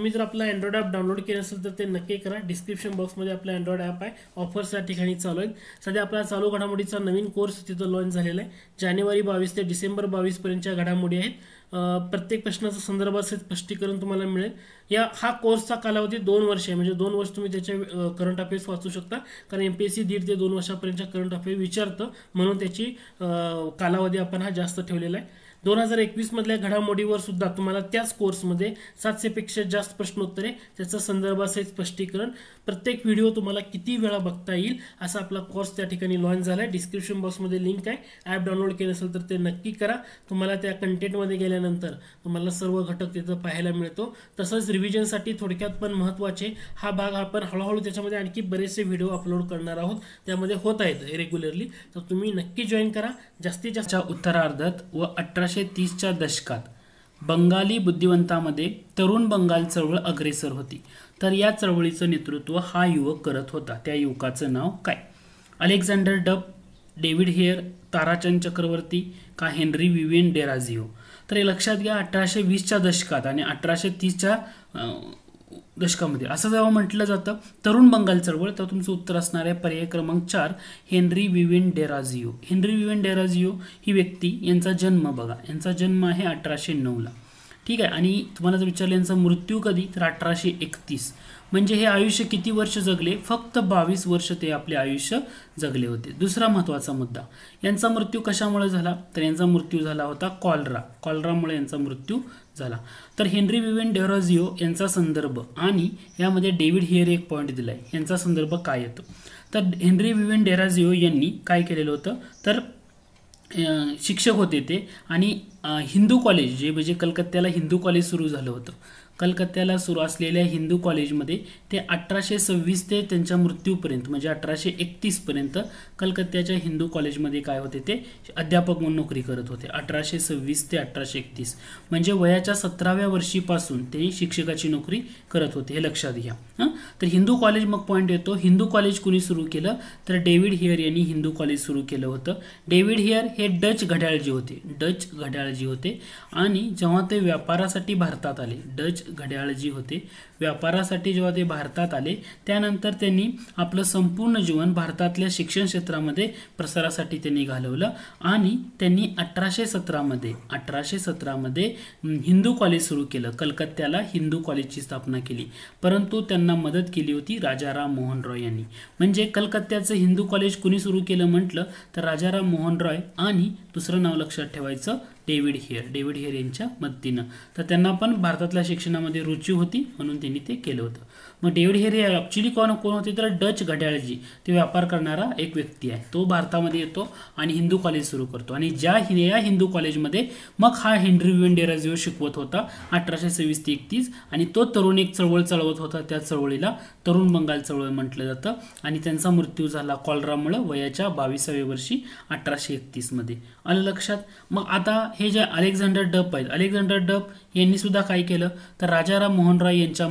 तुम्ही जर आपला अँड्रॉइड ॲप डाउनलोड केलं असेल तर ते नक्की करा. डिस्क्रिप्शन बॉक्समध्ये आपला अँड्रॉइड ॲप आहे. ऑफर्स या ठिकाणी चालू आहेत. सध्या आपला चालू घडामोडीचा नवीन कोर्स तिथं लॉन्च झालेला आहे. जानेवारी 22 ते डिसेंबर 22 पर्यंतच्या घडामोडी आहेत. प्रत्येक प्रश्नाचं संदर्भाचं स्पष्टीकरण तुम्हाला मिळेल. हा कोर्सचा कालावधी 2 वर्ष आहे, म्हणजे 2 वर्ष तुम्ही त्याच्या करंट अफेअर्स वाचू शकता. कारण MPSC 1.5 ते 2 वर्षापर्यंतच्या करंट अफेअर्स विचारतं, म्हणून त्याची कालावधी आपण हा जास्त ठेवलेला आहे. 2021 मधल्या घडामोडीवर सुद्धा तुम्हाला त्याच कोर्समध्ये 700 पेक्षा जास्त प्रश्नोत्तरे, त्याचं संदर्भासहित स्पष्टीकरण, प्रत्येक व्हिडिओ तुम्हाला किती वेळा बघता येईल असा आपला कोर्स त्या ठिकाणी लॉन्च झाला आहे. डिस्क्रिप्शन बॉक्समध्ये लिंक आहे. ॲप डाउनलोड केलं असेल तर ते नक्की करा. तुम्हाला त्या कंटेंटमध्ये गेल्यानंतर तुम्हाला सर्व घटक तिथं पाहायला मिळतो. तसंच रिव्हिजनसाठी थोडक्यात पण महत्त्वाचे हा भाग आपण हळूहळू त्याच्यामध्ये आणखी बरेचसे व्हिडिओ अपलोड करणार आहोत. त्यामध्ये होत आहेत रेग्युलरली, तर तुम्ही नक्की जॉईन करा. जास्तीत जास्त उत्तरार्धात व 1830च्या दशकात बंगाली बुद्धिवंतामध्ये तरुण बंगाल चळवळ अग्रेसर होती. तर या चळवळीचं नेतृत्व हा युवक करत होता. त्या युवकाचं नाव काय? अलेक्झांडर डब, डेव्हिड हेयर, ताराचंद चक्रवर्ती का हेनरी विवियन डेराझिओ? तर हे लक्षात घ्या, 1820च्या दशकात आणि 1830च्या दशकामध्ये असं जेव्हा म्हटलं जातं तरुण बंगाल चळवळ, तर तुमचं उत्तर असणार आहे पर्याय क्रमांक 4 हेनरी विवियन डेराझिओ. हेनरी विवियन डेराझिओ ही व्यक्ती, यांचा जन्म बघा, यांचा जन्म आहे 1809ला. ठीक आहे. आणि तुम्हाला जर विचारलं यांचा मृत्यू कधी, तर 1831. म्हणजे हे आयुष्य किती वर्ष जगले? फक्त 22 वर्ष ते आपले आयुष्य जगले होते. दुसरा महत्त्वाचा मुद्दा, यांचा मृत्यू कशामुळे झाला? तर यांचा मृत्यू झाला होता कॉलरामुळे यांचा मृत्यू झाला. तर हेनरी विवियन डेराझिओ यांचा संदर्भ आणि यामध्ये डेव्हिड हेयर एक पॉईंट दिलाय, यांचा संदर्भ काय येतो? तर हेनरी विवियन डेराझिओ यांनी काय केलेलं होतं, तर शिक्षक होते ते, आणि हिंदू कॉलेज जे म्हणजे कलकत्त्याला हिंदू कॉलेज सुरू झालं होतं. कलकत्त्याला सुरू असलेल्या हिंदू कॉलेजमध्ये ते 1826 ते त्यांच्या मृत्यूपर्यंत म्हणजे 1831 पर्यंत कलकत्त्याच्या हिंदू कॉलेजमध्ये काय होते, ते अध्यापक म्हणून नोकरी करत होते. 1826 ते 1831 म्हणजे वयाच्या 17व्या वर्षीपासून ते शिक्षकाची नोकरी करत होते, हे लक्षात घ्या. तर हिंदू कॉलेज मग पॉईंट येतो. हिंदू कॉलेज कुणी सुरू केलं, तर डेव्हिड हेयर यांनी हिंदू कॉलेज सुरू केलं होतं. डेव्हिड हेयर हे डच घड्याळजी होते आणि जेव्हा ते व्यापारासाठी भारतात आले, डच घड्याळजी होते, व्यापारासाठी जेव्हा ते भारतात आले त्यानंतर त्यांनी आपलं संपूर्ण जीवन भारतातल्या शिक्षण क्षेत्रामध्ये प्रसारासाठी त्यांनी घालवलं आणि त्यांनी 1817 मध्ये हिंदू कॉलेज सुरू केलं. कलकत्त्याला हिंदू कॉलेजची स्थापना केली, परंतु त्यांना मदत केली होती राजाराम मोहन रॉय यांनी. म्हणजे कलकत्त्याचं हिंदू कॉलेज कुणी सुरू केलं म्हटलं तर राजाराम मोहन रॉय, आणि दुसरं नाव लक्षात ठेवायचं डेव्हिड हेयर यांच्या मदतीनं. तर त्यांना पण भारतातल्या शिक्षणामध्ये रुची होती म्हणून त्यांनी ते केलं होतं. मग डेव्हिड हेयर हे ॲक्च्युली कोण होते, तर डच घड्याळजी, ते व्यापार करणारा एक व्यक्ती आहे. तो भारतामध्ये येतो आणि हिंदू कॉलेज सुरू करतो, आणि या हिंदू कॉलेजमध्ये मग हा हेनरी विवियन डेराझिओ शिकवत होता 1826 ते 31, आणि तो तरुण एक चळवळ चालवत होता. त्या चळवळीला तरुण बंगाल चळवळ म्हटलं जातं, आणि त्यांचा मृत्यू झाला कॉलरामुळे वयाच्या 22व्या वर्षी 1831 मध्ये. आलं लक्षात? मग आता हे जे अलेक्झांडर डब आहेत, अलेक्झांडर डब यांनी सुद्धा काय केलं, तर राजाराम मोहन रॉय यांच्या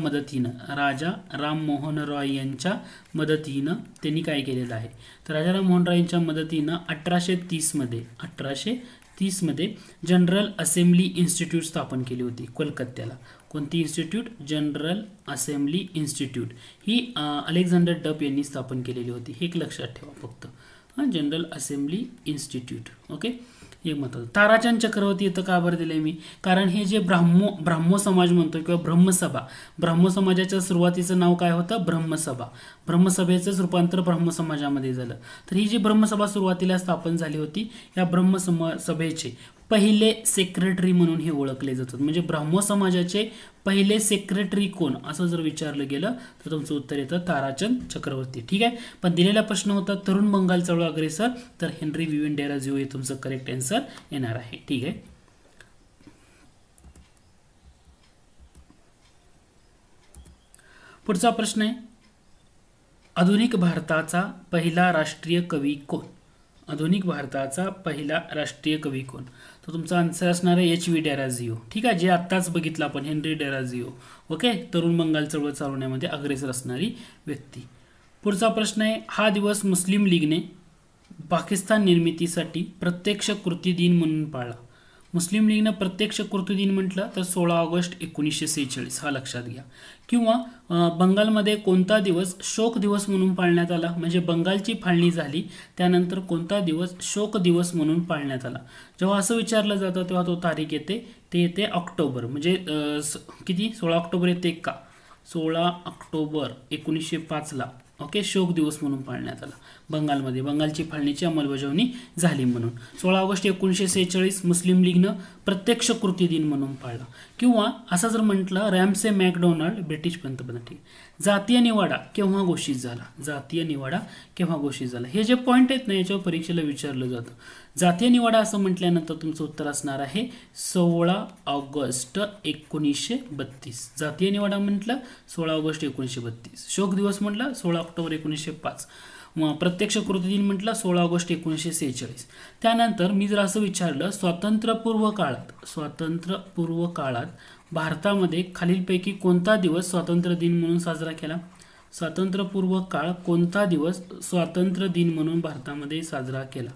मदतीनं त्यांनी काय केलेलं आहे, तर राजाराम मोहन रॉय यांच्या मदतीनं 1830 मध्ये जनरल असेंब्ली इन्स्टिट्यूट स्थापन केली होती कलकत्त्याला. कोणती इन्स्टिट्यूट? जनरल असेंब्ली इन्स्टिट्यूट ही अलेक्झांडर डब यांनी स्थापन केलेली होती. हे एक लक्षात ठेवा फक्त, जनरल असेंब्ली इन्स्टिट्यूट. ओके, एक महत्त्वाचं. ताराचंद चक्रवर्ती इथं का बरं दिलंय मी, कारण हे जे ब्राह्मो समाज म्हणतो किंवा ब्रह्मसभा, ब्राह्मो समाजाच्या सुरुवातीचं नाव काय होतं, ब्रह्मसभा. ब्रह्मसभेचंच रूपांतर ब्रह्म समाजामध्ये झालं. तर ही जी ब्रह्मसभा सुरुवातीला स्थापन झाली होती, या ब्रह्मसभेचे पहिले सेक्रेटरी म्हणून हे ओळखले जातात. म्हणजे ब्राह्मो समाजाचे पहिले सेक्रेटरी कोण असं जर विचारलं गेलं तर तुमचं उत्तर येतं ताराचंद चक्रवर्ती. ठीक आहे. पण दिलेला प्रश्न होता तरुण बंगाल चळवळ अग्रेसर, तर हेनरी विवियन डेराझिओ हे तुमचं करेक्ट आन्सर येणार आहे. ठीक आहे. पुढचा प्रश्न आहे, आधुनिक भारताचा पहिला राष्ट्रीय कवी कोण? आधुनिक भारताचा पहिला राष्ट्रीय कवी कोण? तर तुमचा आन्सर असणार आहे HV डेराझिओ. ठीक आहे, जे आत्ताच बघितलं आपण, हेनरी डेराझिओ. ओके, तरुण बंगाल चळवळ चालवण्यामध्ये अग्रेसर असणारी व्यक्ती. पुढचा प्रश्न आहे, हा दिवस मुस्लिम लीगने पाकिस्तान निर्मितीसाठी प्रत्यक्ष कृती दिन म्हणून पाळला. मुस्लिम लीगनं प्रत्यक्ष कृती दिन म्हटलं तर 16 ऑगस्ट 1946 हा लक्षात घ्या. किंवा बंगालमध्ये कोणता दिवस शोक दिवस म्हणून पाळण्यात आला, म्हणजे बंगालची फाळणी झाली त्यानंतर कोणता दिवस शोक दिवस म्हणून पाळण्यात आला. जेव्हा असं विचारलं जातं तेव्हा तो तारीख येते, ते येते ऑक्टोबर, म्हणजे किती 16 ऑक्टोबर येते का, 16 ऑक्टोबर 1905ला ओके शोक दिवस म्हणून पाळण्यात आला बंगालमध्ये, बंगालची फाळणीची अंमलबजावणी झाली म्हणून. 16 ऑगस्ट 1946 मुस्लिम लीगनं प्रत्यक्ष कृती दिन म्हणून पाळला. किंवा असं जर म्हटलं रॅमसे मॅकडोनाल्ड ब्रिटिश पंतप्रधान, ठीक. जातीय निवाडा केव्हा घोषित झाला, जातीय निवाडा केव्हा घोषित झाला, हे जे पॉईंट आहेत ना याच्यावर परीक्षेला विचारलं जातं. जातीय निवाडा असं म्हटल्यानंतर तुमचं उत्तर असणार आहे 16 ऑगस्ट 1932. जातीय निवाडा म्हटलं 16 ऑगस्ट 1932. शोक दिवस म्हटलं 16 ऑक्टोबर 1905. प्रत्यक्ष कृती दिन म्हटलं 16 ऑगस्ट 1946. त्यानंतर मी जर असं विचारलं स्वातंत्र्यपूर्व काळात भारतामध्ये खालीलपैकी कोणता दिवस स्वातंत्र्य दिन म्हणून साजरा केला, स्वातंत्र्यपूर्व काळ कोणता दिवस स्वातंत्र्य दिन म्हणून भारतामध्ये साजरा केला,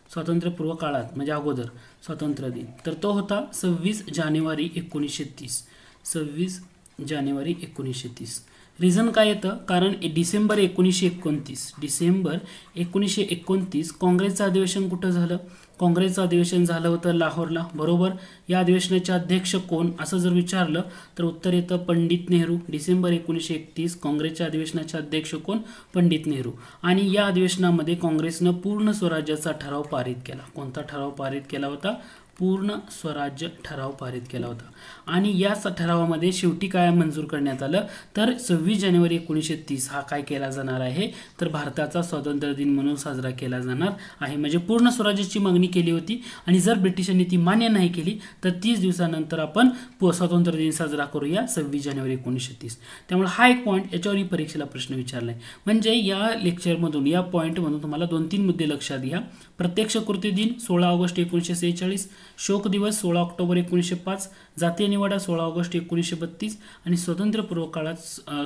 स्वातंत्र्यपूर्व काळात म्हणजे अगोदर स्वातंत्र्य दिन, तर तो होता 26 जानेवारी 1930. 26 जानेवारी 1930. रिझन काय येतं, कारण डिसेंबर 1929 काँग्रेसचं अधिवेशन कुठं झालं, काँग्रेसचं अधिवेशन झालं होतं लाहोरला, बरोबर. या अधिवेशनाचे अध्यक्ष कोण असं जर विचारलं तर उत्तर येतं पंडित नेहरू. डिसेंबर 1931 काँग्रेसच्या अधिवेशनाचे अध्यक्ष कोण, पंडित नेहरू. आणि या अधिवेशनामध्ये काँग्रेसनं पूर्ण स्वराज्याचा ठराव पारित केला. कोणता ठराव पारित केला होता, पूर्ण स्वराज्य ठराव पारित केला होता. आणि या ठरावामध्ये शेवटी काय मंजूर करण्यात आलं तर 26 जानेवारी 1930 हा काय केला जाणार आहे तर भारताचा स्वातंत्र्य दिन म्हणून साजरा केला जाणार आहे. म्हणजे पूर्ण स्वराज्याची मागणी केली होती आणि जर ब्रिटिशांनी ती मान्य नाही केली तर 30 दिवसानंतर आपण स्वातंत्र्य दिन साजरा करूया 26 जानेवारी 1930. त्यामुळे हा एक पॉईंट याच्यावरही परीक्षेला प्रश्न विचारलाय. म्हणजे या लेक्चरमधून या पॉईंटमधून तुम्हाला 2-3 मुद्दे लक्षात घ्या. प्रत्यक्ष कृती दिन 16 ऑगस्ट 1946, शोक दिवस 16 ऑक्टोबर 1905, जातीय निवाडा 16 ऑगस्ट 1932 आणि स्वातंत्र्यपूर्व काळात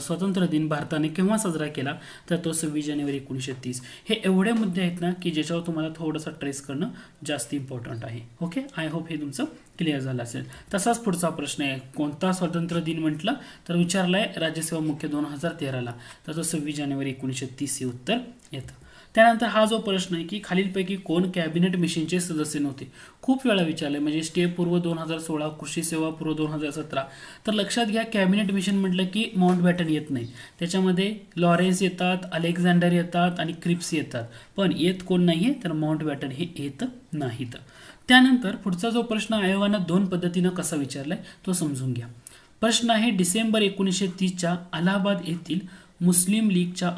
स्वातंत्र्य दिन भारताने केव्हा साजरा केला तर तो 26 जानेवारी 1930. हे एवढे मुद्दे आहेत ना की ज्याच्यावर तुम्हाला थोडंसं ट्रेस करणं जास्त इम्पॉर्टंट आहे. ओके, आय होप हे तुमचं क्लिअर झालं असेल. तसाच पुढचा प्रश्न आहे, कोणता स्वातंत्र्य दिन म्हटलं तर विचारलाय राज्यसेवा मुख्य 2013ला, तर तो 26 जानेवारी 1930 हे उत्तर येतं. त्यानंतर हा जो प्रश्न आहे की खालीलपैकी कोण कॅबिनेट मिशनचे सदस्य नव्हते, खूप वेळा विचारले, म्हणजे स्टेप पूर्व 2016, कृषी सेवा पूर्व 2017. तर लक्षात घ्या कॅबिनेट मिशन म्हटलं की माउंटबॅटन येत नाही, त्याच्यामध्ये लॉरेन्स येतात, अलेक्झांडर येतात आणि क्रिप्स येतात, पण येत कोण नाहीये तर माउंटबॅटन हे येत नाहीत. त्यानंतर पुढचा जो प्रश्न आयोगानं 2 पद्धतीनं कसा विचारलाय तो समजून घ्या. प्रश्न आहे डिसेंबर 1930च्या अलाहाबाद येथील मुस्लिम लीगच्या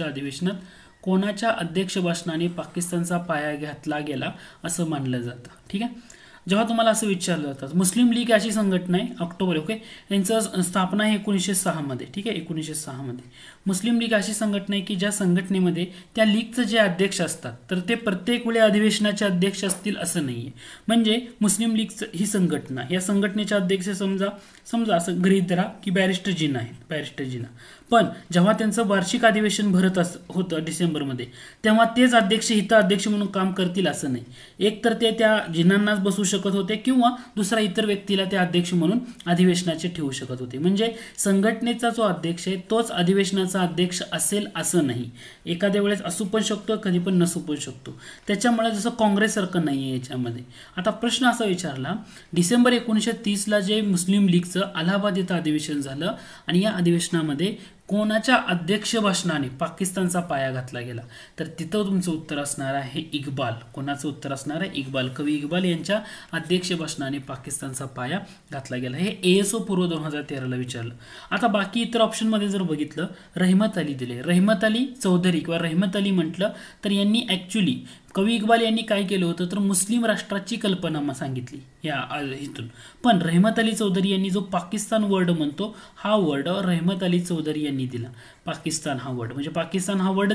अधिवेशनात कोणाच्या अध्यक्ष भाषणाने पाकिस्तानचा पाया घातला गेला असं मानलं जातं. ठीक आहे, जेव्हा तुम्हाला असं विचारलं जातं, मुस्लिम लीग अशी संघटना आहे ऑक्टोबर, ओके, यांचं स्थापना आहे 1906 मध्ये. ठीक आहे, 1906 मध्ये मुस्लिम लीग अशी संघटना आहे की ज्या संघटनेमध्ये त्या लीगचे जे अध्यक्ष असतात तर ते प्रत्येक वेळी अधिवेशनाचे अध्यक्ष असतील असं नाहीये. म्हणजे मुस्लिम लीग ही संघटना, या संघटनेचे अध्यक्ष समजा असं गृहीत धरा की बॅरिस्टर जिना आहेत, बॅरिस्टर जिना. पण जेव्हा त्यांचं वार्षिक अधिवेशन भरत होतं डिसेंबरमध्ये तेव्हा तेच अध्यक्ष हित अध्यक्ष म्हणून काम करतील असं नाही. एक तर ते त्या जिनांनाच बसू शकत होते किंवा दुसरा इतर व्यक्तीला ते अध्यक्ष म्हणून अधिवेशनाचे ठेवू शकत होते. म्हणजे संघटनेचा जो अध्यक्ष आहे तोच अधिवेशनाचा अध्यक्ष असेल असं नाही. एखाद्या वेळेस असू पण शकतो, कधी पण नसू पण शकतो. त्याच्यामुळे जसं काँग्रेससारखं नाहीये याच्यामध्ये. आता प्रश्न असा विचारला, डिसेंबर 1930ला जे मुस्लिम लीगचं अलाहाबाद येथं अधिवेशन झालं आणि या अधिवेशनामध्ये कोणाच्या अध्यक्ष भाषणाने पाकिस्तानचा पाया घातला गेला तर तिथं तुमचं उत्तर असणार आहे इक्बाल. कोणाचं उत्तर असणार आहे इक्बाल, कवी इक्बाल यांच्या अध्यक्ष भाषणाने पाकिस्तानचा पाया घातला गेला. हे ASO पूर्व 2013ला विचारलं. आता बाकी इतर ऑप्शन मध्ये जर बघितलं रहमत अली दिले, रहमत अली चौधरी किंवा रहमत अली म्हटलं तर यांनी ऍक्च्युली कवी इक्बाल यांनी काय केलं होतं तर मुस्लिम राष्ट्राची कल्पना सांगितली या इथून. पण रहमत अली चौधरी यांनी जो पाकिस्तान वर्ड म्हणतो हा वर्ड रहमत अली चौधरी यांनी दिला. पाकिस्तान हा वर्ड, म्हणजे पाकिस्तान हा वर्ड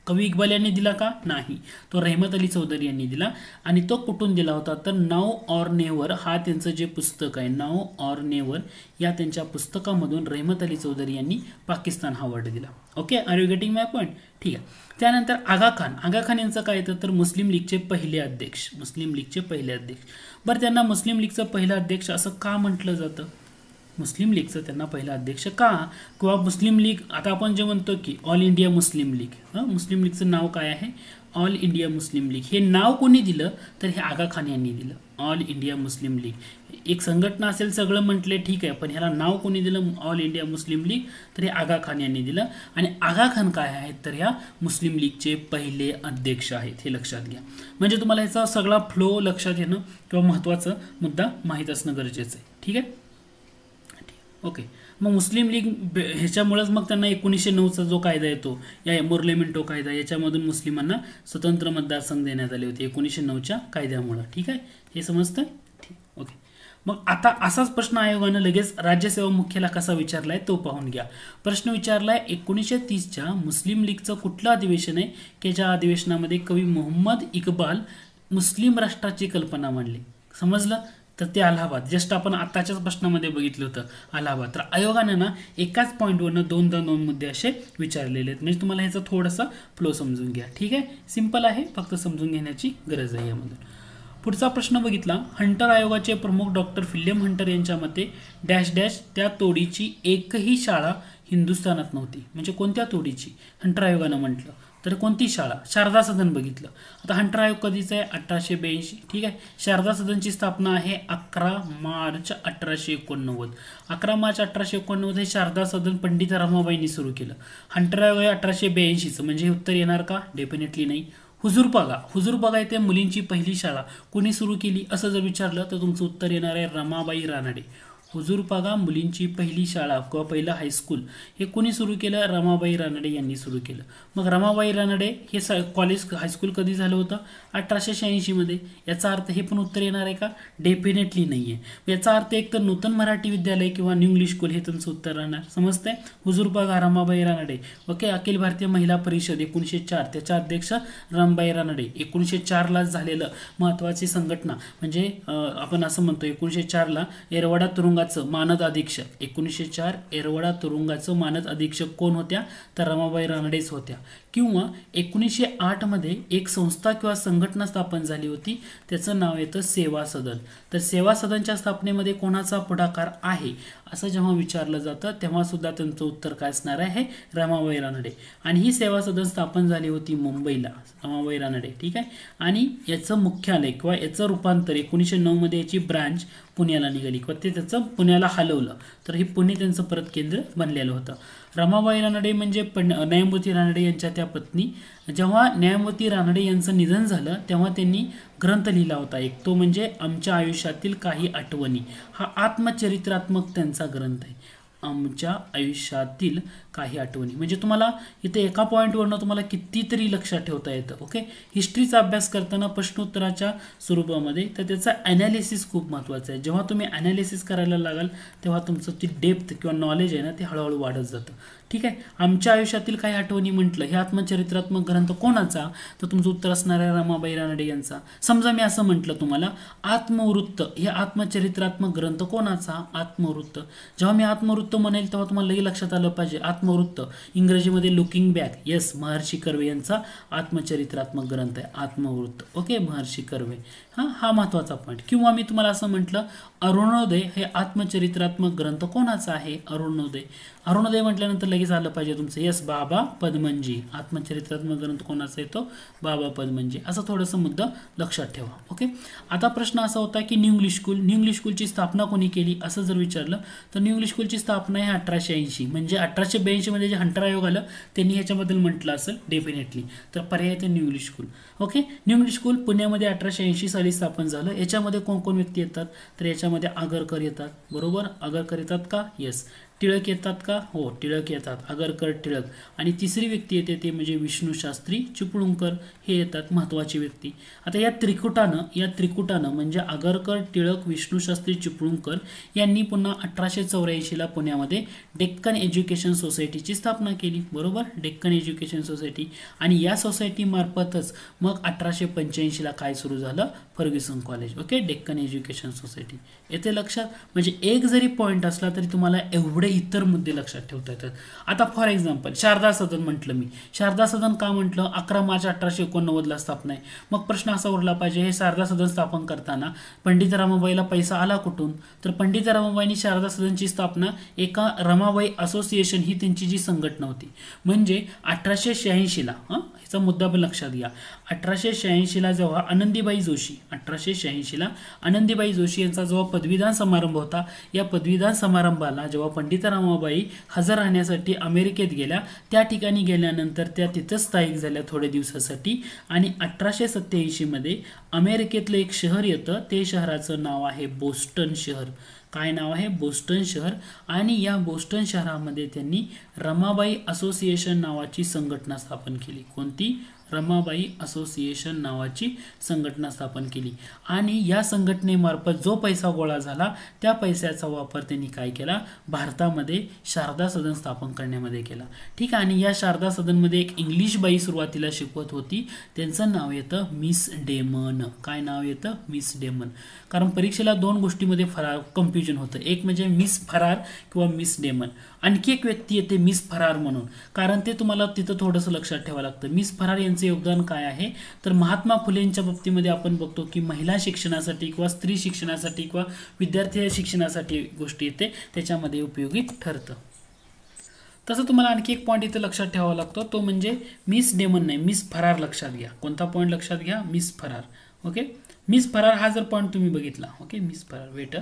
कवी इक्बाल यांनी दिला का? नाही, तो रहमत अली चौधरी यांनी दिला. आणि तो कुठून दिला होता? तर नाऊ और नेवर हा त्यांचं जे पुस्तक आहे, नाऊ और नेवर या त्यांच्या पुस्तकामधून रहमत अली चौधरी यांनी पाकिस्तान हा वर्ड दिला. Okay, are you getting my point? ठीक आहे. त्यानंतर आगा खान यांचं काय येतं? तर मुस्लिम लीगचे पहिले अध्यक्ष, मुस्लिम लीगचे पहिले अध्यक्ष. बरं, त्यांना मुस्लिम लीगचं पहिलं अध्यक्ष असं का म्हटलं जातं? मुस्लिम लीगचं त्यांना पहिला अध्यक्ष का? किंवा मुस्लिम लीग, आता आपण जे म्हणतो की ऑल इंडिया मुस्लिम लीग, मुस्लिम लीगचं नाव काय आहे? All India Muslim league. हे नाव कोणी दिलं? तर हे आगा खान यांनी दिलं. ऑल इंडिया मुस्लिम लीग एक संघटना असेल, सगळं म्हटले ठीक आहे, पण ह्याला नाव कोणी दिलं? All India Muslim league. तर हे आगा खान यांनी दिलं. आणि आगा खान काय आहेत? तर ह्या मुस्लिम लीगचे पहिले अध्यक्ष आहेत, हे लक्षात घ्या. म्हणजे तुम्हाला ह्याचा सगळा फ्लो लक्षात येणं किंवा महत्त्वाचा मुद्दा माहीत असणं गरजेचं आहे. ठीक आहे. ओके, मग मुस्लिम लीग ह्याच्यामुळेच मग त्यांना 1909चा जो कायदा येतो, या मोर्लेमेंटो कायदा, याच्यामधून मुस्लिमांना स्वतंत्र मतदारसंघ देण्यात आले होते 1909च्या कायद्यामुळे. ठीक आहे, हे समजतं? ठीक. ओके, मग आता असाच प्रश्न आयोगानं लगेच राज्यसेवा मुख्याला कसा विचारलाय तो पाहून घ्या. प्रश्न विचारलाय 1930च्या मुस्लिम लीगचं कुठलं अधिवेशन आहे की ज्या अधिवेशनामध्ये कवी मोहम्मद इक्बाल मुस्लिम राष्ट्राची कल्पना मांडली? समजलं? तर ते अलाहाबाद, जस्ट आपण आताच्याच प्रश्नामध्ये बघितलं होतं अलाहाबाद. तर आयोगाने ना एकाच पॉईंटवरनं दोन मुद्दे असे विचारलेले आहेत. म्हणजे तुम्हाला ह्याचा थोडासा फ्लो समजून घ्या. ठीक आहे, सिंपल आहे, फक्त समजून घेण्याची गरज आहे यामधून. पुढचा प्रश्न बघितला, हंटर आयोगाचे प्रमुख डॉक्टर विल्यम हंटर यांच्या मते डॅश डॅश त्या तोडीची एकही शाळा हिंदुस्थानात नव्हती. म्हणजे कोणत्या तोडीची? हंटर आयोगानं म्हटलं तर कोणती शाळा? शारदा सदन बघितलं. आता हंटर आयोग कधीचा आहे? 1882. ठीक आहे. शारदा सदनची स्थापना आहे 11 मार्च 1889. 11 मार्च 1889 हे शारदा सदन पंडित रमाबाईंनी सुरू केलं. हंटर आयोग आहे 1882चं. म्हणजे हे उत्तर येणार का? डेफिनेटली नाही. हुजूरपागा येथे मुलींची पहिली शाळा कोणी सुरू केली असं जर विचारलं तर तुमचं उत्तर येणार आहे रमाबाई रानडे. हुजूरपागा मुलींची पहिली शाळा किंवा पहिलं हायस्कूल हे कोणी सुरू केलं? रमाबाई रानडे यांनी सुरू केलं. मग रमाबाई रानडे हे कॉलेज हायस्कूल कधी झालं होतं? 1886 मध्ये. याचा अर्थ हे पण उत्तर येणार आहे का? डेफिनेटली नाही आहे. याचा अर्थ एक तर नूतन मराठी विद्यालय किंवा न्यू इंग्लिश स्कूल हे तुमचं उत्तर राहणार. समजतंय? हुजूरपागा रमाबाई रानडे. ओके, अखिल भारतीय महिला परिषद 1904 त्याच्या अध्यक्ष रमाबाई रानडे. 1904ला झालेलं महत्वाची संघटना म्हणजे आपण असं म्हणतो 1904ला येरवडा तुरुंगाचं मानद अधीक्षक, 1904 येरवडा तुरुंगाचं मानद अधीक्षक कोण होत्या? तर रमाबाई रानडेच होत्या. किंवा 1908 मध्ये एक संस्था किंवा संघटना स्थापन झाली होती, त्याचं नाव येतं सेवा सदन. तर सेवा सदनच्या स्थापनेमध्ये कोणाचा पुढाकार आहे असं जेव्हा विचारलं जातं तेव्हा सुद्धा त्यांचं उत्तर काय असणार आहे? रमाबाई रानडे. आणि ही सेवा सदन स्थापन झाली होती मुंबईला, रमाबाई रानडे. ठीक आहे. आणि याचं मुख्यालय किंवा याचं रूपांतर 1909 मध्ये याची ब्रांच पुण्याला निघाली किंवा ते त्याचं पुण्याला हलवलं. तर हे पुणे त्यांचं परत केंद्र बनलेलं होतं. रमाबाई रानडे म्हणजे न्यायमूर्ती रानडे यांच्या त्या पत्नी. जेव्हा न्यायमूर्ती रानडे यांचं निधन झालं तेव्हा त्यांनी ग्रंथ लिहिला होता एक, तो म्हणजे आमच्या आयुष्यातील काही आठवणी. हा आत्मचरित्रात्मक त्यांचा ग्रंथ आहे. आमच्या आयुष्यातील काही आठवणी. म्हणजे तुम्हाला इथे एका पॉईंटवरनं तुम्हाला कितीतरी लक्षात ठेवता येतं. ओके, हिस्ट्रीचा अभ्यास करताना प्रश्नोत्तराच्या स्वरूपामध्ये तर त्याचा ॲनालिसिस खूप महत्त्वाचं आहे. जेव्हा तुम्ही ॲनालिसिस करायला लागाल तेव्हा तुमचं ती डेप्थ किंवा नॉलेज आहे ना ते हळूहळू वाढत जातं. ठीक आहे. आमच्या आयुष्यातील काही आठवणी म्हटलं, हे आत्मचरित्रात्मक ग्रंथ कोणाचा? तर तुमचं उत्तर असणार आहे रमाबाई रानडे यांचा. समजा मी असं म्हटलं तुम्हाला आत्मवृत्त, हे आत्मचरित्रात्मक ग्रंथ कोणाचा? आत्मवृत्त. जेव्हा मी आत्मवृत्त म्हणेल तेव्हा तुम्हाला लगे लक्षात आलं पाहिजे आत्मवृत्त इंग्रजीमध्ये looking back. Yes, Maharshi Karve यांचा आत्मचरित्रात्मक ग्रंथ आहे आत्मवृत्त. ओके, महर्षी कर्वे. हा महत्वाचा पॉईंट. किंवा मी तुम्हाला असं म्हटलं अरुणोदय हे आत्मचरित्रात्मक ग्रंथ कोणाचा आहे? अरुणोदय. अरुणोदय म्हटल्यानंतर लगेच आलं पाहिजे तुमचं येस बाबा पदमनजी. आत्मचरित्रात्मक ग्रंथ कोणाचा येतो? बाबा पदमनजी. असं थोडंसं मुद्दा लक्षात ठेवा. ओके, आता प्रश्न असा होता की new English school, new English स्कूलची स्थापना कोणी केली असं जर विचारलं तर न्यू इंग्लिश स्कूलची स्थापना आहे 1880. म्हणजे 1882 मध्ये जे हंटर आयोग आलं त्यांनी ह्याच्याबद्दल म्हटलं असेल डेफिनेटली. तर पर्याय ते new English school. Okay, new English school पुण्यामध्ये 1880 साली स्थापन झालं. याच्यामध्ये कोण कोण व्यक्ती येतात? तर याच्यामध्ये आगरकर येतात. बरोबर, आगरकर येतात का? येस. टिळक येतात का? हो, टिळक येतात, आगरकर टिळक. आणि तिसरी व्यक्ती येते ते म्हणजे विष्णू शास्त्री चिपळूणकर, हे येतात महत्त्वाची व्यक्ती. आता या त्रिकुटानं म्हणजे आगरकर टिळक विष्णू शास्त्री चिपळूणकर यांनी पुन्हा 1884ला पुण्यामध्ये डेक्कन एज्युकेशन सोसायटीची स्थापना केली. बरोबर, डेक्कन एज्युकेशन सोसायटी. आणि या सोसायटी मार्फतच मग 1885ला काय सुरू झालं? Fergusson college. Okay, Deccan education society. येते लक्षात? म्हणजे एक जरी पॉईंट असला तरी तुम्हाला एवढे इतर मुद्दे लक्षात ठेवता येतात. आता फॉर एक्झाम्पल शारदा सदन म्हटलं मी. शारदा सदन का म्हटलं? 11 मार्च 1889ला स्थापना आहे. मग प्रश्न असा उरला पाहिजे, हे शारदा सदन स्थापन करताना पंडित रमाबाईला पैसा आला कुठून? तर पंडित रमाबाईंनी शारदा सदनची स्थापना एका रमाबाई असोसिएशन ही त्यांची जी संघटना होती, म्हणजे 1886ला, ह्याचा मुद्दा पण लक्षात घ्या. 1886ला जेव्हा आनंदीबाई जोशी यांचा जेव्हा पदवीदान समारंभ होता, या पदवीदान समारंभाला जेव्हा पंडित रमाबाई हजर राहण्यासाठी अमेरिकेत गेल्या, त्या ठिकाणी गेल्यानंतर त्या तिथंच स्थायिक झाल्या थोड्या दिवसासाठी. आणि 1887 मध्ये अमेरिकेतलं एक शहर येतं, ते शहराचं नाव आहे बोस्टन शहर. काय नाव आहे? बोस्टन शहर. आणि या बोस्टन शहरामध्ये त्यांनी रमाबाई असोसिएशन नावाची संघटना स्थापन केली. कोणती? रमाबाई असोसिएशन नावाची संघटना स्थापन केली. आणि या संघटनेमार्फत जो पैसा गोळा झाला, त्या पैशाचा वापर त्यांनी काय केला? भारतामध्ये शारदा सदन स्थापन करण्यामध्ये केला. ठीक आहे. आणि या शारदा सदनमध्ये एक इंग्लिश बाई सुरुवातीला शिकवत होती, त्यांचं नाव येतं मिस डेमन. काय नाव येतं? Miss Damon. कारण परीक्षेला दोन गोष्टीमध्ये कन्फ्युजन होतं, एक म्हणजे मिस फरार किंवा मिस डेमन. आणखी एक व्यक्ती येते मिस फरार म्हणून, कारण ते तुम्हाला तिथं थोडंसं लक्षात ठेवावं लागतं. मिस फरार यांचं योगदान काय आहे? तर महात्मा फुलेंच्या बाबतीमध्ये आपण बघतो की महिला शिक्षणासाठी किंवा स्त्री शिक्षणासाठी किंवा विद्यार्थी शिक्षणासाठी गोष्टी येते, त्याच्यामध्ये उपयोगी ठरतं. तसं तुम्हाला आणखी एक पॉईंट इथं लक्षात ठेवावा लागतो, तो म्हणजे मिस डेमन नाही, मिस फरार लक्षात घ्या. कोणता पॉईंट लक्षात घ्या? मिस फरार. ओके, मिस फरार हा जर पॉईंट तुम्ही बघितला, ओके, मिस फरार, वेट,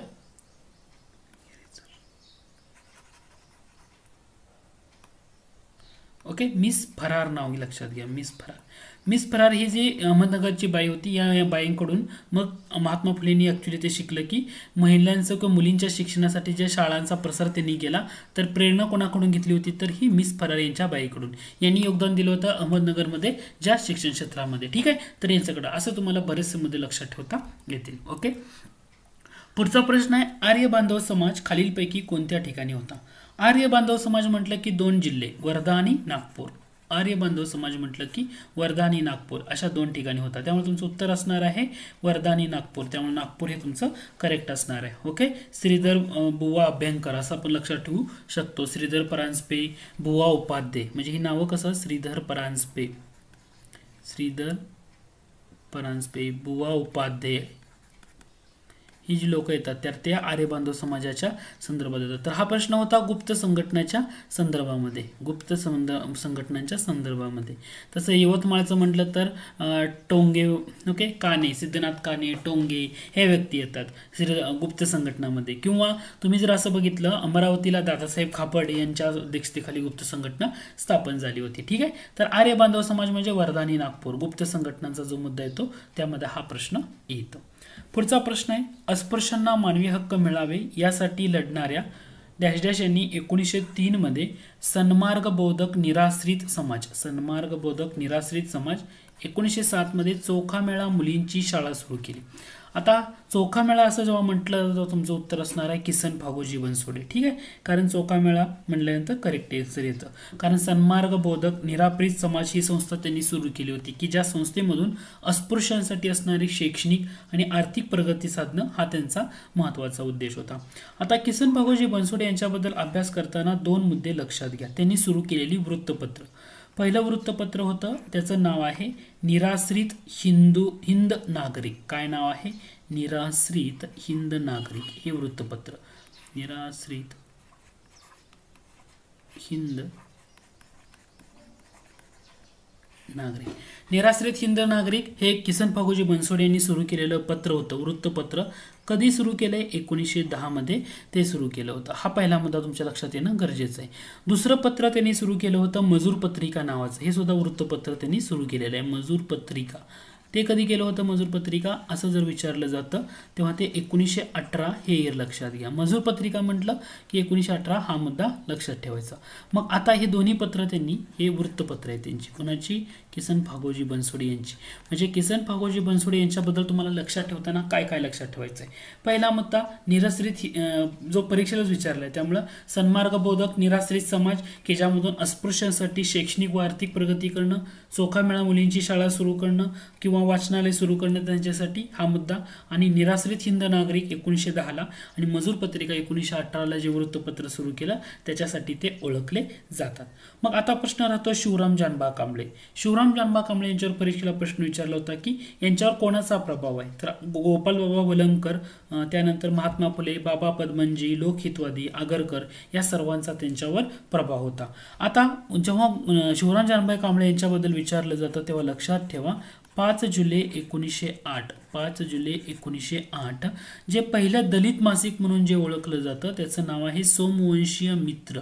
ओके, मिस फरार नाव लक्षात घ्या, मिस फरार. मिस फरार ही जी अहमदनगरची बाई होती, या बाईंकडून मग महात्मा फुलेंनी ॲक्च्युली ते शिकलं की महिलांचं किंवा मुलींच्या शिक्षणासाठी ज्या शाळांचा प्रसार त्यांनी केला, तर प्रेरणा कोणाकडून घेतली होती? तर ही मिस फरार यांच्या बाईकडून. यांनी योगदान दिलं होतं अहमदनगरमध्ये ज्या शिक्षण क्षेत्रामध्ये. ठीक आहे, तर यांच्याकडं असं तुम्हाला बरेचसे मुद्दे लक्षात ठेवता येतील. ओके, पुढचा प्रश्न आहे, आर्य बांधव समाज खालीलपैकी कोणत्या ठिकाणी होता? आर्य बांधव समाज म्हटलं की 2 जिल्हे, वर्धा आणि नागपूर. आर्य बांधव समाज म्हटलं की वर्धा आणि नागपूर अशा 2 ठिकाणी होता. त्यामुळे तुमचं उत्तर असणार आहे वर्धा आणि नागपूर. त्यामुळे नागपूर हे तुमचं करेक्ट असणार आहे. ओके, श्रीधर बुवा अभ्यंकर असं आपण लक्षात ठेवू शकतो. श्रीधर परांजपे, बुवा उपाध्ये, म्हणजे ही नावं कसं? श्रीधर परांजपे, बुवा उपाध्ये, ही जी लोक येतात तर ते आर्य बांधव समाजाच्या संदर्भात येतात. तर हा प्रश्न होता गुप्त संघटनांच्या संदर्भामध्ये. तसं यवतमाळचं म्हटलं तर टोंगे, ओके, काने, सिद्धनाथ काने, टोंगे हे व्यक्ती येतात गुप्त संघटनामध्ये. किंवा तुम्ही जर असं बघितलं, अमरावतीला दादासाहेब खापर्डे यांच्या अध्यक्षतेखाली गुप्त संघटना स्थापन झाली होती. ठीक आहे, तर आर्य बांधव समाज म्हणजे वर्धा आणि नागपूर. गुप्त संघटनांचा जो मुद्दा येतो त्यामध्ये हा प्रश्न येतो. पुढचा प्रश्न आहे, अस्पृश्यांना मानवी हक्क मिळावे यासाठी लढणाऱ्या डॅश डॅश यांनी 1903 मध्ये सन्मार्ग बोधक निराश्रित समाज, 1907 मध्ये चोखामेळा मुलींची शाळा सुरू केली. आता चोखामेळा असं जेव्हा म्हटलं तर तुमचं उत्तर असणार आहे किसन फागोजी बनसोडे. ठीक आहे, कारण चोखामेळा म्हटल्यानंतर करेक्ट आन्सर येतं. कारण सन्मार्ग बोधक निराश्रित समाज ही संस्था त्यांनी सुरू केली होती की ज्या संस्थेमधून अस्पृश्यांसाठी असणारी शैक्षणिक आणि आर्थिक प्रगती साधणं हा त्यांचा महत्त्वाचा उद्देश होता. आता किसन फागोजी बनसोडे यांच्याबद्दल अभ्यास करताना 2 मुद्दे लक्षात घ्या. त्यांनी सुरू केलेली वृत्तपत्र. पहिलं वृत्तपत्र होतं, त्याचं नाव आहे निराश्रित हिंद नागरिक. काय नाव आहे? निराश्रित हिंद नागरिक हे वृत्तपत्र. निराश्रित हिंद नागरिक हे किसन फागोजी बनसोडे यांनी सुरू केलेलं पत्र होतं, वृत्तपत्र. कधी सुरू केलंय? 1910 मध्ये ते सुरू केलं होतं. हा पहिला मुद्दा तुमच्या लक्षात येणं गरजेचं आहे. दुसरं पत्र त्यांनी सुरू केलं होतं मजूर पत्रिका नावाचं. हे सुद्धा वृत्तपत्र त्यांनी सुरू केलेलं आहे, मजूर पत्रिका ते कधी केलं होतं मजूर पत्रिका असं जर विचारलं जातं तेव्हा ते 1918 हे इयर लक्षात घ्या. मजूर पत्रिका म्हटलं की 1918 हा मुद्दा लक्षात ठेवायचा. मग आता हे दोन्ही पत्र त्यांनी, हे वृत्तपत्र आहे त्यांची, कुणाची, किसन फागोजी बनसोडे यांची. म्हणजे किसन फागोजी बनसोडे यांच्याबद्दल तुम्हाला लक्षात ठेवताना काय काय लक्षात ठेवायचं आहे. पहिला मुद्दा निराश्रित, जो परीक्षेलाच विचारलाय, त्यामुळं सन्मार्गबोधक निराश्रित समाज की ज्यामधून अस्पृश्यांसाठी शैक्षणिक व आर्थिक प्रगती करणं, चोखामेळा मुलींची शाळा सुरू करणं किंवा वाचनालय सुरू करणं त्यांच्यासाठी हा मुद्दा. आणि निराश्रित हिंद नागरिक 1910ला आणि मजूर पत्रिका 1918ला जे वृत्तपत्र सुरू केलं त्याच्यासाठी ते ओळखले जातात. मग आता प्रश्न राहतो शिवराम जानबा कांबळे. शिवराम जानबा कांबळे यांच्यावर परीक्षेला प्रश्न विचारला होता की यांच्यावर कोणाचा प्रभाव आहे. तर गोपाल बाबा वलंगकर, त्यानंतर महात्मा फुले, बाबा पदमनजी, लोकहितवादी, आगरकर या सर्वांचा त्यांच्यावर प्रभाव होता. आता जेव्हा शिवराम जानबा कांबळे यांच्याबद्दल विचारलं जातं तेव्हा लक्षात ठेवा 5 जुलै 1908 जे पहिलं दलित मासिक म्हणून जे ओळखलं जातं त्याचं नाव आहे सोमवंशीय मित्र.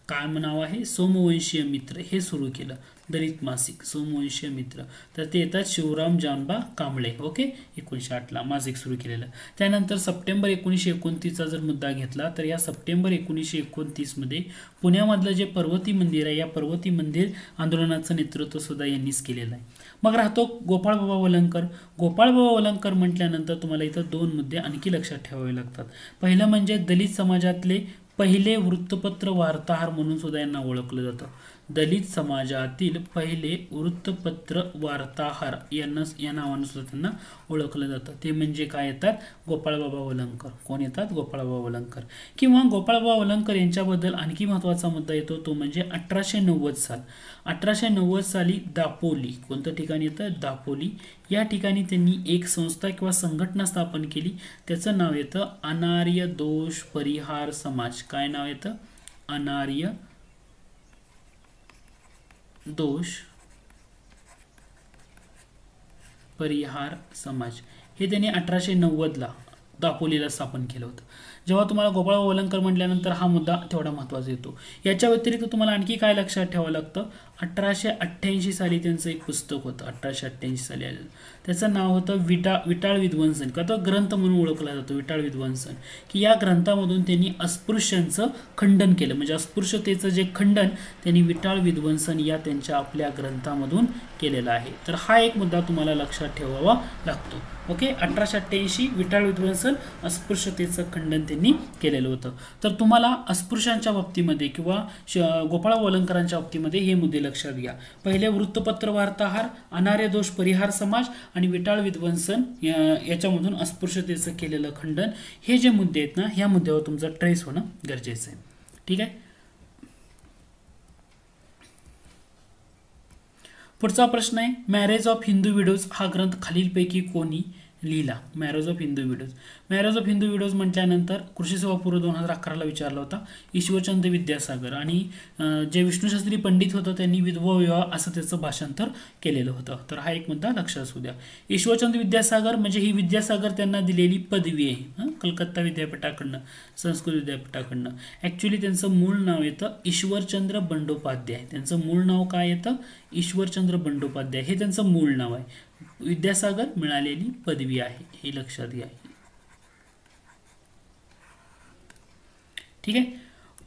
काय नाव आहे? सोमवंशीय मित्र हे सुरू केलं दलित मासिक, सोमवंशीय मित्र. तर ते येतात शिवराम जानबा कांबळे. ओके, 1908ला मासिक सुरू केलेलं. त्यानंतर सप्टेंबर 1929चा जर मुद्दा घेतला तर या सप्टेंबर 1929 मध्ये पुण्यामधलं जे पर्वती मंदिर आहे या पर्वती मंदिर आंदोलनाचं नेतृत्व सुद्धा यांनीच केलेलं आहे. मग राहतो गोपाळ बाबा वलंगकर. गोपाळ बाबा वलंगकर म्हटल्यानंतर तुम्हाला इथं दोन मुद्दे आणखी लक्षात ठेवावे लागतात. पहिलं म्हणजे दलित समाजातले पहिले वृत्तपत्र वार्ताहर म्हणून सुद्धा यांना ओळखलं जातं. दलित समाजातील पहिले वृत्तपत्र वार्ताहर या नावानं सुद्धा त्यांना ओळखलं जातं. ते म्हणजे काय येतात? गोपाळबाबा वलंगकर. कोण येतात? गोपाळबाबा वलंगकर. किंवा गोपाळबाबा वलंगकर यांच्याबद्दल आणखी महत्त्वाचा मुद्दा येतो तो म्हणजे 1890 साल. 1890 साली दापोली, कोणत्या ठिकाणी येतं? दापोली या ठिकाणी त्यांनी एक संस्था किंवा संघटना स्थापन केली. त्याचं नाव येतं अनार्य दोष परिहार समाज. काय नाव येतं? अनार्य दोष परिहार समाज. हे त्यांनी 1890ला दापोलीला स्थापन केलं होतं. जेव्हा तुम्हाला गोपाळ वलंगकर म्हटल्यानंतर हा मुद्दा तेवढा महत्त्वाचा येतो. याच्या व्यतिरिक्त तुम्हाला आणखी काय लक्षात ठेवावं लागतं? 1888 साली त्यांचं एक पुस्तक होतं. 1888 साली आलेलं. त्याचं नाव होतं विटाळ विध्वंसन, का तो ग्रंथ म्हणून ओळखला जातो विटाळ विध्वंसन. की या ग्रंथामधून त्यांनी अस्पृश्यांचं खंडन केलं. म्हणजे अस्पृश्यतेचं जे खंडन त्यांनी विटाळ विध्वंसन या त्यांच्या आपल्या ग्रंथामधून केलेला आहे. तर हा एक मुद्दा तुम्हाला लक्षात ठेवावा लागतो. ओके, 1888 विटाळ विध्वंसन, अस्पृश्यतेचं खंडन त्यांनी केलेलं होतं. तर तुम्हाला अस्पृश्यांच्या बाबतीमध्ये किंवा गोपाळ वलंगकरांच्या बाबतीमध्ये हे मुद्दे लक्षात घ्या. पहिले वृत्तपत्र वार्ताहर, अनार्य दोष परिहार समाज आणि विटाळ विध्वंसन याच्यामधून अस्पृश्यतेचं केलेलं खंडन, हे जे मुद्दे आहेत ना, ह्या मुद्द्यावर तुमचं ट्रेस होणं गरजेचं आहे. ठीक आहे. पुढचा प्रश्न आहे मॅरेज ऑफ हिंदू विडोज हा ग्रंथ खालीलपैकी कोणी लिहिला? Marriage of Hindu widows. Marriage of Hindu widows म्हटल्यानंतर कृषी सेवा पूर्व 2011ला विचारला होता. ईश्वरचंद्र विद्यासागर आणि जे विष्णुशास्त्री पंडित होतं त्यांनी विधवा विवाह असं त्याचं भाषांतर केलेलं होतं. तर हा एक मुद्दा लक्षात असू द्या. ईश्वरचंद्र विद्यासागर म्हणजे ही विद्यासागर त्यांना दिलेली पदवी आहे कलकत्ता विद्यापीठाकडनं, संस्कृत विद्यापीठाकडनं. ॲक्च्युली त्यांचं मूळ नाव येतं ईश्वरचंद्र बंडोपाध्याय. त्यांचं मूळ नाव काय येतं? ईश्वरचंद्र बंडोपाध्याय हे त्यांचं मूळ नाव आहे. विद्यासागर मिळालेली पदवी आहे, हे लक्षात घ्या. ठीक आहे.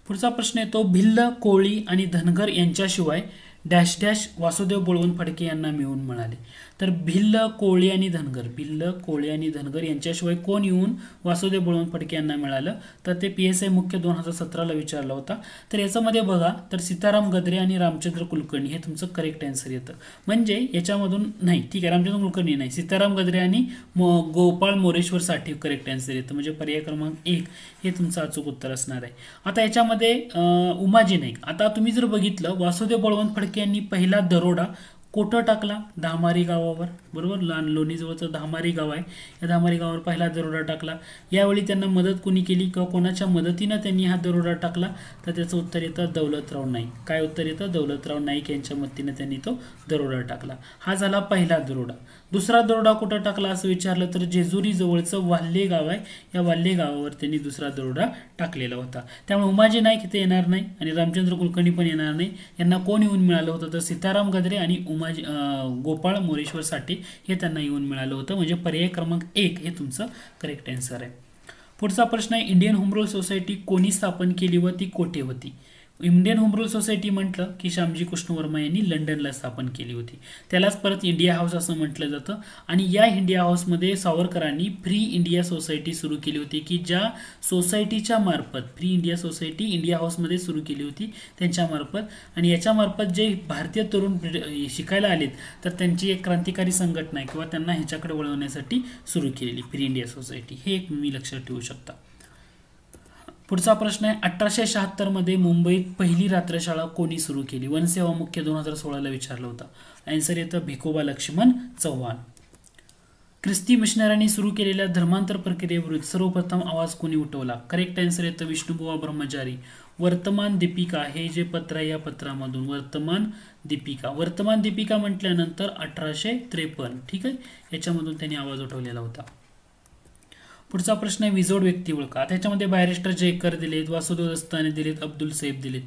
पुढचा प्रश्न येतो भिल्ल, कोळी आणि धनगर यांच्याशिवाय डॅश डॅश वासुदेव बळवंत फडके यांना मिळून मिळाले. तर भिल्ल, कोळी आणि धनगर यांच्याशिवाय कोण येऊन वासुदेव बळवंत फडके यांना मिळालं? तर ते PSI मुख्य 2017ला विचारला होता. तर याच्यामध्ये बघा तर सीताराम गद्रे आणि रामचंद्र कुलकर्णी हे तुमचं करेक्ट आन्सर येतं. म्हणजे याच्यामधून नाही, ठीक आहे, रामचंद्र कुलकर्णी नाही, सीताराम गद्रे आणि गोपाळ मोरेश्वर साठी करेक्ट आन्सर येतं. म्हणजे पर्याय क्रमांक 1 हे तुमचं अचूक उत्तर असणार आहे. आता याच्यामध्ये उमाजी नाईक. आता तुम्ही जर बघितलं वासुदेव बळवंत फडके यांनी पहिला दरोडा कुठं टाकला? धामारी गावावर, बरोबर. लोणीजवळचं धामारी गाव आहे, या धामारी गावावर पहिला दरोडा टाकला. यावेळी त्यांना मदत कोणी केली किंवा कोणाच्या मदतीनं त्यांनी हा दरोडा टाकला? तर त्याचं उत्तर येतं दौलतराव नाईक. काय उत्तर येतं? दौलतराव नाईक यांच्या मदतीने त्यांनी तो दरोडा टाकला. हा झाला पहिला दरोडा. दुसरा दरोडा कुठं टाकला असं विचारलं तर जेजुरी जवळचं वाल्हे गाव आहे, या वाल्हे गावावर त्यांनी दुसरा दरोडा टाकलेला होता. त्यामुळे उमाजी नाईक इथे येणार नाही आणि रामचंद्र कुलकर्णी पण येणार नाही. यांना कोण येऊन मिळालं होतं तर सीताराम गद्रे आणि गोपाळ मोरेश्वर साठे हे त्यांना येऊन मिळालं होतं. म्हणजे पर्याय क्रमांक 1 हे तुमचं करेक्ट आन्सर आहे. पुढचा प्रश्न आहे इंडियन होम रूल सोसायटी कोणी स्थापन केली व ती कोठे होती? इंडियन होम रूल सोसायटी म्हटलं की श्यामजी कृष्ण वर्मा यांनी लंडनला स्थापन केली होती. त्यालाच परत इंडिया हाऊस असं म्हटलं जातं. आणि या इंडिया हाऊसमध्ये सावरकरांनी फ्री इंडिया सोसायटी सुरू केली होती की ज्या सोसायटीच्या मार्फत फ्री इंडिया सोसायटी इंडिया हाऊसमध्ये सुरू केली होती त्यांच्या मार्फत. आणि याच्या मार्फत जे भारतीय तरुण शिकायला आलेत तर त्यांची एक क्रांतिकारी संघटना आहे किंवा त्यांना ह्याच्याकडे वळवण्यासाठी सुरू केलेली फ्री इंडिया सोसायटी, हे एक मी लक्षात ठेवू शकता. पुढचा प्रश्न आहे 1876 मध्ये मुंबईत पहिली रात्रशाळा कोणी सुरू केली? वनसेवा मुख्य 2016 विचारलं होतं. आन्सर येतं भिकोबा लक्ष्मण चव्हाण. ख्रिस्ती मिशनऱ्यांनी सुरू केलेल्या धर्मांतर प्रक्रियेविरुद्ध सर्वप्रथम आवाज कोणी उठवला? करेक्ट आन्सर येतं विष्णुबुवा ब्रह्मचारी. वर्तमान दीपिका हे जे पत्र आहे या पत्रामधून वर्तमान दीपिका म्हटल्यानंतर 1853, ठीक आहे, याच्यामधून त्यांनी आवाज उठवलेला होता. पुढचा प्रश्न आहे विजोड व्यक्ती ओळखा. त्याच्यामध्ये बॅरिस्टर जयकर दिलेत, वासुदेव दस्ताने दिलेत, अब्दुल सैफ दिलेत.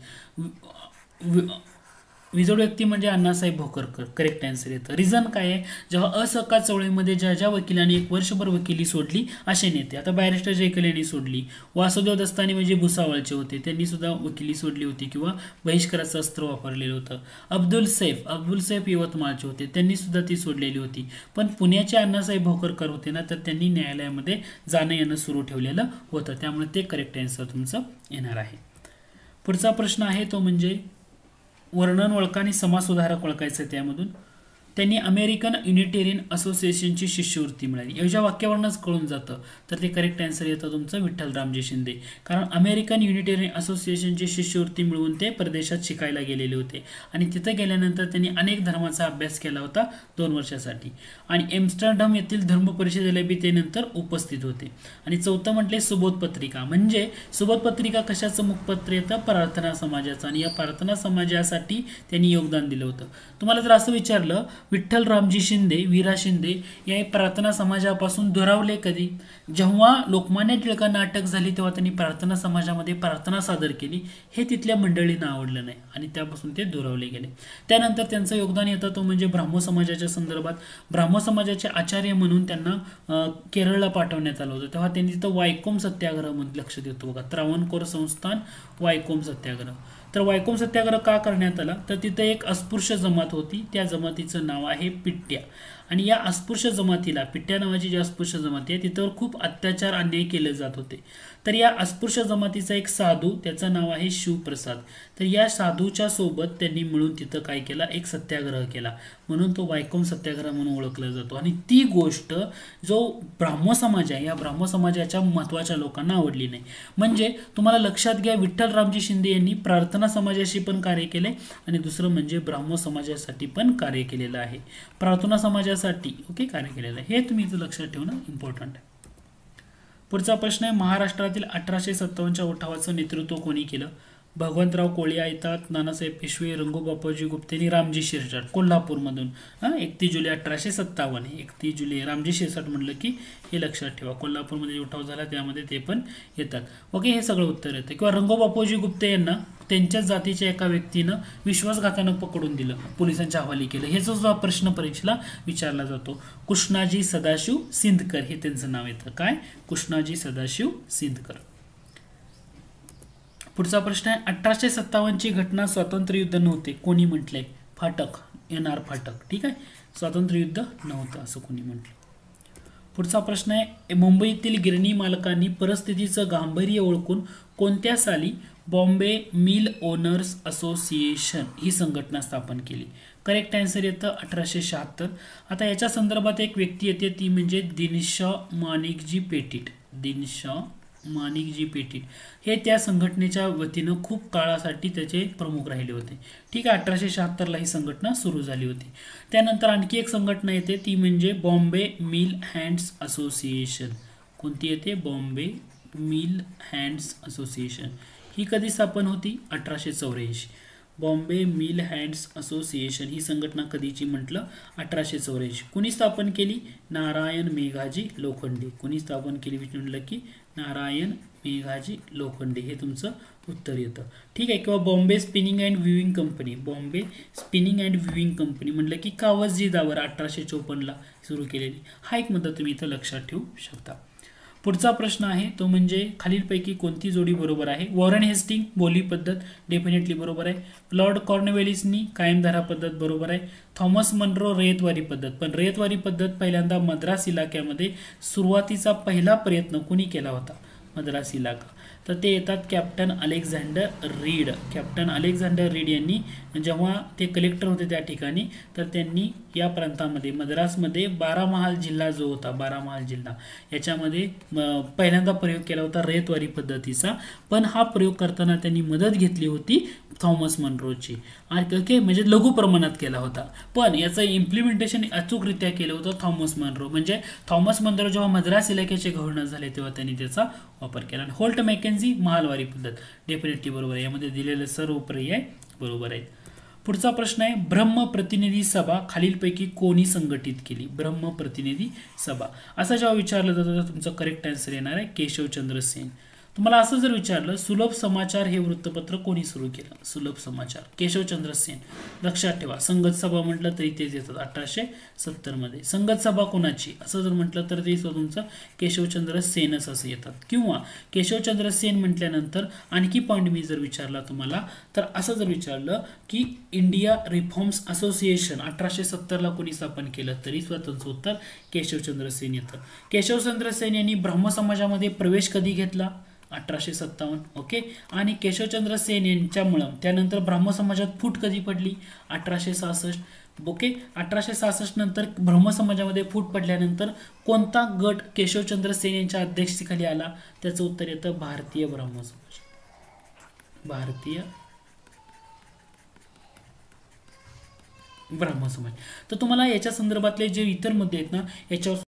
विजोड व्यक्ती म्हणजे अण्णासाहेब भोकरकर, करेक्ट आन्सर येतं. रिझन काय आहे? जेव्हा असहकार चळवळीमध्ये ज्या वकिलांनी एक वर्षभर वकिली सोडली असे नेते, आता बॅरिस्टर जयकर यांनी सोडली. वासुदेव दस्ताने म्हणजे भुसावळचे होते, त्यांनी सुद्धा वकिली सोडली होती किंवा बहिष्काराचं अस्त्र वापरलेलं होतं. अब्दुल सैफ यवतमाळचे होते, त्यांनी सुद्धा ती सोडलेली होती. पण पुण्याचे अण्णासाहेब भोकरकर होते ना, तर त्यांनी न्यायालयामध्ये जाणं येणं सुरू ठेवलेलं होतं. त्यामुळे ते करेक्ट आन्सर तुमचं येणार आहे. पुढचा प्रश्न आहे तो म्हणजे वर्णन ओळखा आणि समाज सुधारक ओळखायचं. त्यामधून त्यांनी अमेरिकन युनिटेरियन असोसिएशनची शिष्यवृत्ती मिळाली. या वाक्यावरूनच कळून जातं तर ते करेक्ट आन्सर येतं तुमचं विठ्ठल रामजी शिंदे. कारण अमेरिकन युनिटेरियन असोसिएशनची शिष्यवृत्ती मिळवून ते परदेशात शिकायला गेलेले होते आणि तिथं गेल्यानंतर त्यांनी अनेक धर्माचा अभ्यास केला होता 2 वर्षासाठी. आणि एम्स्टरडम येथील धर्म परिषदेला बी ते नंतर उपस्थित होते. आणि चौथं म्हटले सुबोध पत्रिका. म्हणजे सुबोध पत्रिका कशाचं मुखपत्र येतं? प्रार्थना समाजाचं. आणि या प्रार्थना समाजासाठी त्यांनी योगदान दिलं होतं. तुम्हाला जर असं विचारलं विठ्ठल रामजी शिंदे, वीरा शिंदे या प्रार्थना समाजापासून दुरावले कधी? जेव्हा लोकमान्य टिळकांना अटक झाली तेव्हा त्यांनी प्रार्थना समाजामध्ये प्रार्थना सादर केली. हे तिथल्या मंडळींना आवडलं नाही आणि त्यापासून ते दुरावले गेले. त्यानंतर त्यांचं योगदान येतं तो म्हणजे ब्राह्मो समाजाच्या संदर्भात. ब्राह्मो समाजाचे आचार्य म्हणून त्यांना केरळला पाठवण्यात आलं होतं. तेव्हा त्यांनी तिथं वायकोम सत्याग्रह मध्ये लक्ष देतो बघा. त्रावणकोर संस्थान वायकोम सत्याग्रह. तर वायकोम सत्याग्रह का करण्यात आला? तर तिथे एक अस्पृश्य जमात होती, त्या जमातीचं नाव आहे पिट्ट्या. आणि या अस्पृश्य जमातीला, पिट्ट्या नावाची जी अस्पृश्य जमाती आहे तिथं खूप अत्याचार अन्याय केले जात होते. तर या अस्पृश्य जमातीचा एक साधू, त्याचं नाव आहे शिवप्रसाद. तर या साधूच्या सोबत त्यांनी मिळून तिथं काय केला? एक सत्याग्रह केला. म्हणून तो वायकोम सत्याग्रह म्हणून ओळखला जातो. आणि ती गोष्ट जो ब्राह्मो समाज आहे या ब्राह्मो समाजाच्या महत्त्वाच्या लोकांना आवडली नाही. म्हणजे तुम्हाला लक्षात घ्या विठ्ठल रामजी शिंदे यांनी प्रार्थना समाजाशी पण कार्य केले आणि दुसरं म्हणजे ब्राह्मो समाजासाठी पण कार्य केलेलं आहे. प्रार्थना समाजासाठी ओके कार्य केलेलं आहे, हे तुम्ही इथं लक्षात ठेवणं इम्पॉर्टंट आहे. पुढचा प्रश्न आहे महाराष्ट्रातील 1857च्या उठावाचं नेतृत्व कोणी केलं? भगवंतराव कोळी येतात, नानासाहेब पेशवे, रंगोबापाजी गुप्ते आणि रामजी शिरसाट कोल्हापूरमधून. 31 जुलै 1857. 31 जुलै रामजी शिरसाट म्हणलं की हे लक्षात ठेवा. कोल्हापूरमध्ये उठाव झाला त्यामध्ये ते पण येतात. ओके, हे सगळं उत्तर येतं. किंवा रंगोबापाजी गुप्ते यांना त्यांच्याच जातीच्या एका व्यक्तीनं विश्वासघातानं पकडून दिलं, पोलिसांच्या हवाली केलं. हे जो प्रश्न परीक्षेला विचारला जातो. कृष्णाजी सदाशिव सिंदकर हे त्यांचं नाव येतं. काय? कृष्णाजी सदाशिव सिंदकर. पुढचा प्रश्न आहे 1857ची घटना स्वातंत्र्य युद्ध नव्हते कोणी म्हटलंय? फाटक, NR फाटक. ठीक आहे, स्वातंत्र्य युद्ध नव्हतं असं कोणी म्हटलं. पुढचा प्रश्न आहे मुंबईतील गिरणी मालकांनी परिस्थितीचं गांभीर्य ओळखून कोणत्या साली बॉम्बे मिल ओनर्स असोसिएशन ही संघटना स्थापन केली? करेक्ट आन्सर येतं 1876. आता याच्या संदर्भात एक व्यक्ती येते ती म्हणजे दिनशॉ माणिकजी पेटीट हे त्या संघटनेच्या वतीनं खूप काळासाठी त्याचे प्रमुख राहिले होते. ठीक आहे, 1876ला ही संघटना सुरू झाली होती. त्यानंतर आणखी एक संघटना येते ती म्हणजे बॉम्बे मिल हँड्स असोसिएशन. कोणती येते? Bombay mill hands association. ही कधी स्थापन होती? 1884. बॉम्बे मिल हँड्स असोसिएशन ही संघटना कधीची म्हटलं 1884. कुणी स्थापन केली? नारायण मेघाजी लोखंडे. कुणी स्थापन केली म्हटलं की नारायण मेघाजी लोखंडे, हे तुमचं उत्तर येतं. ठीक आहे. किंवा Bombay spinning and weaving company, Bombay spinning and weaving company म्हटलं की कावसजीदावर 1854 सुरू केलेली. हा एक मुद्दा तुम्ही इथं लक्षात ठेवू शकता. पुढचा प्रश्न आहे तो म्हणजे खालीलपैकी कोणती जोडी बरोबर आहे? वॉरेन हेस्टिंग बोली पद्धत डेफिनेटली बरोबर आहे. लॉर्ड कॉर्नवेलिसनी कायमधारा पद्धत बरोबर आहे. थॉमस मनरो रयतवारी पद्धत, पण रयतवारी पद्धत पहिल्यांदा मद्रास इलाक्यामध्ये सुरुवातीचा पहिला प्रयत्न कुणी केला होता? मद्रास इलाका. तर ते येतात captain Alexander read. Captain Alexander read यांनी जेव्हा ते कलेक्टर होते त्या ठिकाणी, तर त्यांनी या प्रांतामध्ये मद्रासमध्ये बारामहाल जिल्हा जो होता, बारामहाल जिल्हा याच्यामध्ये पहिल्यांदा प्रयोग केला होता रयतवारी पद्धतीचा. पण हा प्रयोग करताना त्यांनी मदत घेतली होती थॉमस मनरोची. ओके, म्हणजे लघु प्रमाणात केला होता, पण याचं इम्प्लिमेंटेशन अचूकरित्या केलं होतं थॉमस मनरो. म्हणजे थॉमस मनरो जेव्हा मद्रास इलाक्याचे गव्हर्नर झाले तेव्हा त्यांनी त्याचा वापर केला. होल्ट मॅकेन्झी महालवारी पद्धत डेफिनेटली बरोबर आहे. यामध्ये दिलेले सर्व पर्याय बरोबर आहेत. पुढचा प्रश्न आहे ब्रह्म प्रतिनिधी सभा खालीलपैकी कोणी संघटित केली? ब्रह्म प्रतिनिधी सभा असं जेव्हा विचारलं जातं तर तुमचं करेक्ट आन्सर येणार आहे केशवचंद्र सेन. तुम्हाला असं जर विचारलं सुलभ समाचार हे वृत्तपत्र कोणी सुरू केलं? सुलभ समाचार केशवचंद्र सेन. लक्षात ठेवा, संगत सभा म्हटलं तरी तेच येतात 1870 मध्ये. संगत सभा कोणाची असं जर म्हटलं तर ते तुमचं केशवचंद्र सेनच असं येतात. किंवा केशवचंद्र सेन म्हटल्यानंतर आणखी पॉईंट मी जर विचारला तुम्हाला, तर असं जर विचारलं की इंडिया रिफॉर्म्स असोसिएशन 1870 ला कोणी स्थापन केलं तरी स्वतंत्र उत्तर केशवचंद्र सेन येतं. केशवचंद्र सेन यांनी ब्रह्म समाजामध्ये प्रवेश कधी घेतला? 1857. ओके. आणि केशवचंद्र सेन यांच्यामुळं त्यानंतर ब्राह्म समाजात फूट कधी पडली? 1866. ओके. 1866 नंतर ब्रह्म समाजामध्ये फूट पडल्यानंतर कोणता गट केशवचंद्र सेन यांच्या अध्यक्षतेखाली आला? त्याचं उत्तर येतं भारतीय ब्रह्म समाज. भारतीय ब्रह्म समाज. तर तुम्हाला याच्या संदर्भातले जे इतर मुद्दे आहेत ना याच्यावर